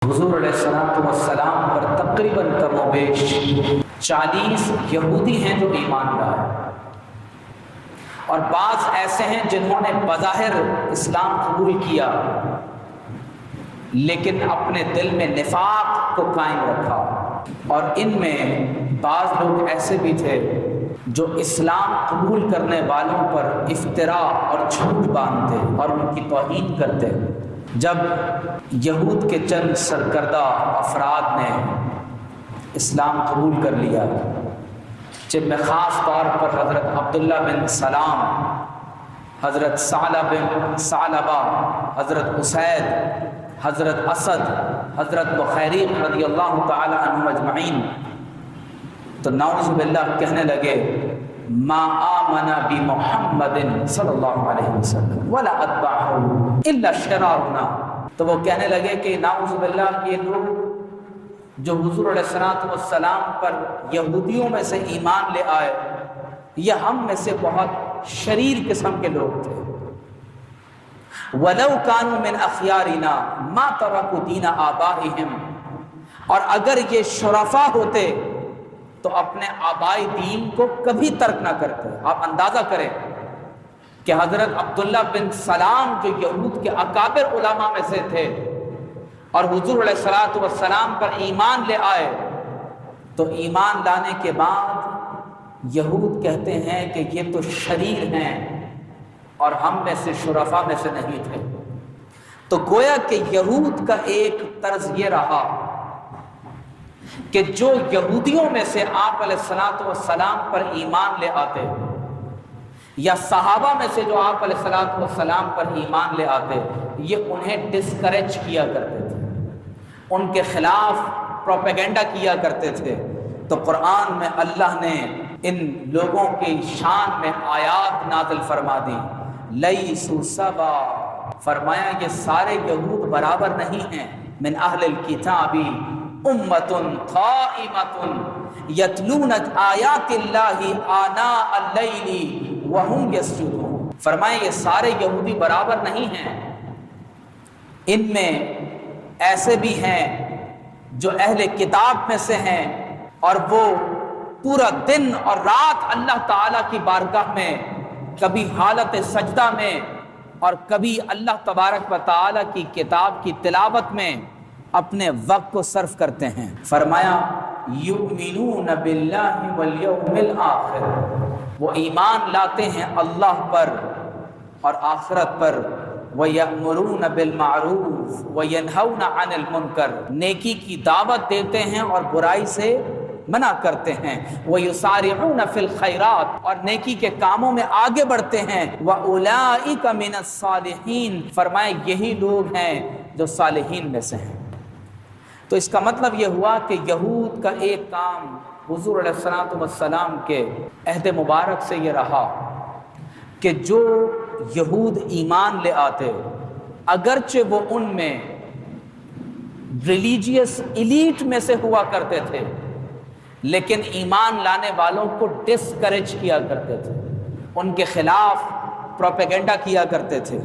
حضور علیہ السلام پر تقریباً کم و بیش 40 یہودی ہیں جو ایمان لائے، اور بعض ایسے ہیں جنہوں نے بظاہر اسلام قبول کیا لیکن اپنے دل میں نفاق کو قائم رکھا، اور ان میں بعض لوگ ایسے بھی تھے جو اسلام قبول کرنے والوں پر افتراء اور جھوٹ باندھتے اور ان کی توہین کرتے۔ جب یہود کے چند سرکردہ افراد نے اسلام قبول کر لیا، جن میں خاص طور پر حضرت عبداللہ بن سلام، حضرت ثعلبہ، حضرت اسید، حضرت اسد، حضرت بخیریق رضی اللہ تعالی عنہم اجمعین، تو نعوذ باللہ کہنے لگے ما آمن بمحمد صلی اللہ علیہ وسلم ولا اتبعہ الا شرارنا۔ تو وہ کہنے لگے کہ نعوذ باللہ یہ لوگ جو حضور علیہ السلام پر یہودیوں میں سے ایمان لے آئے، یہ ہم میں سے بہت شریر قسم کے لوگ تھے۔ وَلَوْ كَانُوا مِنْ أَخْيَارِنَا مَا تَرَكُوا دِينَ آبَائِهِمْ، اور اگر یہ شرفاء ہوتے تو اپنے آبائی دین کو کبھی ترک نہ کرتے۔ آپ اندازہ کریں کہ حضرت عبداللہ بن سلام جو یہود کے اکابر علماء میں سے تھے اور حضور علیہ السلام پر ایمان لے آئے، تو ایمان لانے کے بعد یہود کہتے ہیں کہ یہ تو شریر ہیں اور ہم میں سے شرفاء میں سے نہیں تھے۔ تو گویا کہ یہود کا ایک طرز یہ رہا کہ جو یہودیوں میں سے آپ علیہ السلام پر ایمان لے آتے، یا صحابہ میں سے جو آپ علیہ السلام پر ایمان لے آتے، یہ انہیں ڈسکریج کیا کرتے تھے، ان کے خلاف پروپیگنڈا کیا کرتے تھے۔ تو قرآن میں اللہ نے ان لوگوں کی شان میں آیات نازل فرما دی، لیسوا سوا، فرمایا یہ سارے یہود برابر نہیں ہیں، من اہل الکتاب امۃ قائمۃ یتلون آیات اللہ آناء اللیل وہم یسجدون۔ فرمایا یہ سارے یہودی برابر نہیں ہیں، ان میں ایسے بھی ہیں جو اہل کتاب میں سے ہیں اور وہ پورا دن اور رات اللہ تعالیٰ کی بارگاہ میں کبھی حالت سجدہ میں اور کبھی اللہ تبارک و تعالیٰ کی کتاب کی تلاوت میں اپنے وقت کو صرف کرتے ہیں۔ فرمایا یؤمنون باللہ والیوم الآخر، وہ ایمان لاتے ہیں اللہ پر اور آخرت پر، وَيَأْمُرُونَ بِالْمَعْرُوفِ وَيَنْهَوْنَ عَنِ الْمُنْكَرِ، نیکی کی دعوت دیتے ہیں اور برائی سے منع کرتے ہیں، وَيُسَارِعُونَ فِي الْخَيْرَاتِ، اور نیکی کے کاموں میں آگے بڑھتے ہیں، وَأُولَئِكَ مِنَ الصَّالِحِينَ، فرمائے یہی لوگ ہیں جو صالحین میں سے ہیں۔ تو اس کا مطلب یہ ہوا کہ یہود کا ایک کام حضور علیہ السلام کے عہد مبارک سے یہ رہا کہ جو یہود ایمان لے آتے، اگرچہ وہ ان میں ریلیجیس ایلیٹ میں سے ہوا کرتے تھے، لیکن ایمان لانے والوں کو ڈسکریج کیا کرتے تھے، ان کے خلاف پروپیگنڈا کیا کرتے تھے۔